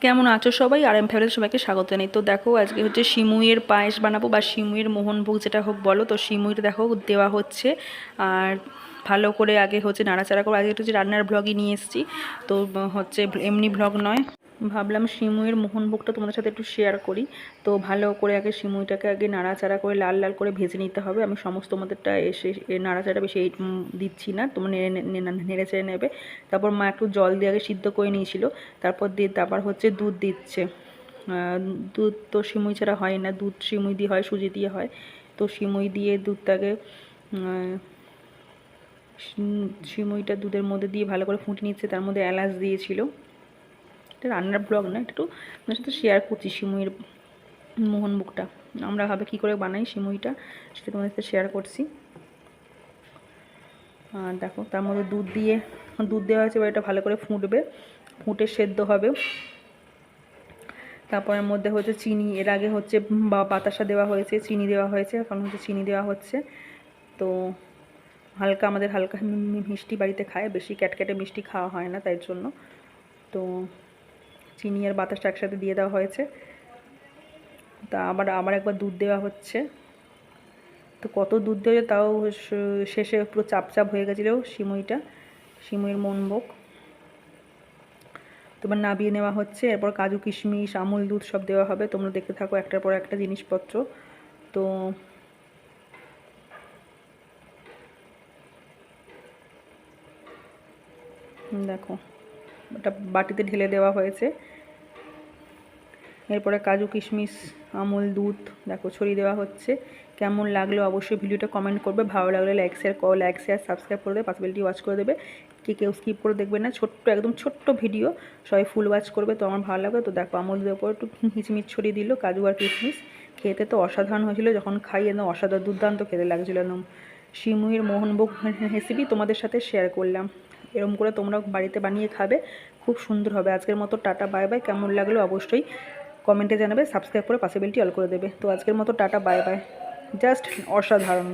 কেমন আছো সবাই? আর এম ফ্যামিলিতে সবাইকে স্বাগত জানাই। তো দেখো আজকে হচ্ছে সিমুইয়ের পায়েস বানাবো বা সিমুইয়ের মোহনভোগ যেটা হোক বলো। তো সিমুইটা দেখো দেওয়া হচ্ছে, আর ভালো করে আগে হচ্ছে নাড়াচাড়া করে। আগে হচ্ছে রান্নার ব্লগই নিয়ে এসেছি, তো হচ্ছে এমনি ব্লগ নয়। ভাবলাম সিমুইয়ের মোহনভোগটা তোমাদের সাথে একটু শেয়ার করি। তো ভালো করে আগে সিমুইটাকে আগে নাড়াচাড়া করে লাল লাল করে ভেজে নিতে হবে। আমি সমস্ত তোমাদেরটা এসে নাড়াচাড়া বেশি দিচ্ছি না, তোমরা নেড়ে চেড়ে নেবে। তারপর মা একটু জল দিয়ে আগে সিদ্ধ করে নিয়েছিল, তারপর হচ্ছে দুধ দিচ্ছে। দুধ তো সিমুই ছাড়া হয় না, দুধ সিমুই দিয়ে হয়, সুজি দিয়ে হয়। তো সিমুই দিয়ে দুধটাকে সিমুইটা দুধের মধ্যে দিয়ে ভালো করে ফুটে নিচ্ছে। তার মধ্যে এলাচ দিয়েছিল। এটা রান্নার ব্লগ না, একটু আপনার সাথে শেয়ার করছি সিমুইয়ের মোহনভোগটা আমরা ভাবে কী করে বানাই সিমুইটা, সেটা তোমাদের সাথে শেয়ার করছি। আর দেখো তার মধ্যে দুধ দেওয়া হয়েছে, এবার এটা ভালো করে ফুটবে, ফুটে সেদ্ধ হবে। তারপরের মধ্যে হচ্ছে চিনি, এর আগে হচ্ছে বাতাসা দেওয়া হয়েছে, চিনি দেওয়া হয়েছে, এখন হচ্ছে চিনি দেওয়া হচ্ছে। তো আমাদের হালকা মিষ্টি বাড়িতে খায়, বেশি ক্যাটক্যাটে মিষ্টি খাওয়া হয় না, তাই জন্য তো চিনি আর বাতাসটা একসাথে দিয়ে দেওয়া হয়েছে। তা আবার একবার দুধ দেওয়া হচ্ছে। তো কত দুধ দেওয়া, তাও শেষে পুরো চাপ হয়ে গেছিলো সিমুইয়ের মোহনভোগ। তোমার নাবিয়ে নেওয়া হচ্ছে, এরপর কাজু কিশমিশ আমুল দুধ সব দেওয়া হবে। তোমরা দেখতে থাকো একটার পর একটা জিনিসপত্র। তো দেখো ওটা বাটিতে ঢেলে দেওয়া হয়েছে। এরপরে কাজু কিশমিশ আমুল দুধ দেখো ছড়িয়ে দেওয়া হচ্ছে। কেমন লাগলো অবশ্যই ভিডিওটা কমেন্ট করবে, ভালো লাগলে লাইক শেয়ার সাবস্ক্রাইব করে দেবে, পাশে বেলটি ওয়াচ করে দেবে। কেউ স্কিপ করে দেখবে না, একদম ছোট্ট ভিডিও, সবাই ফুল ওয়াচ করবে, তো আমার ভালো লাগবে। তো দেখো আমুল দুধের উপর একটু হিচমিচ ছড়িয়ে দিল কাজু আর কিশমিশ। খেতে তো অসাধারণ হয়েছিল, যখন খাই একদম অসাধারণ দুর্দান্ত খেতে লাগছিলো একদম। সিমুইয়ের মোহনভোগ রেসিপি তোমাদের সাথে শেয়ার করলাম। এরকম করে তোমরাও বাড়িতে বানিয়ে খাবে, খুব সুন্দর হবে। আজকের মতো টাটা বাই বাই। কেমন লাগলো অবশ্যই কমেন্টে জানাবে, সাবস্ক্রাইব করে পাশে বেলটি অল করে দেবে। তো আজকের মতো টাটা বাই বাই। জাস্ট অসাধারণ।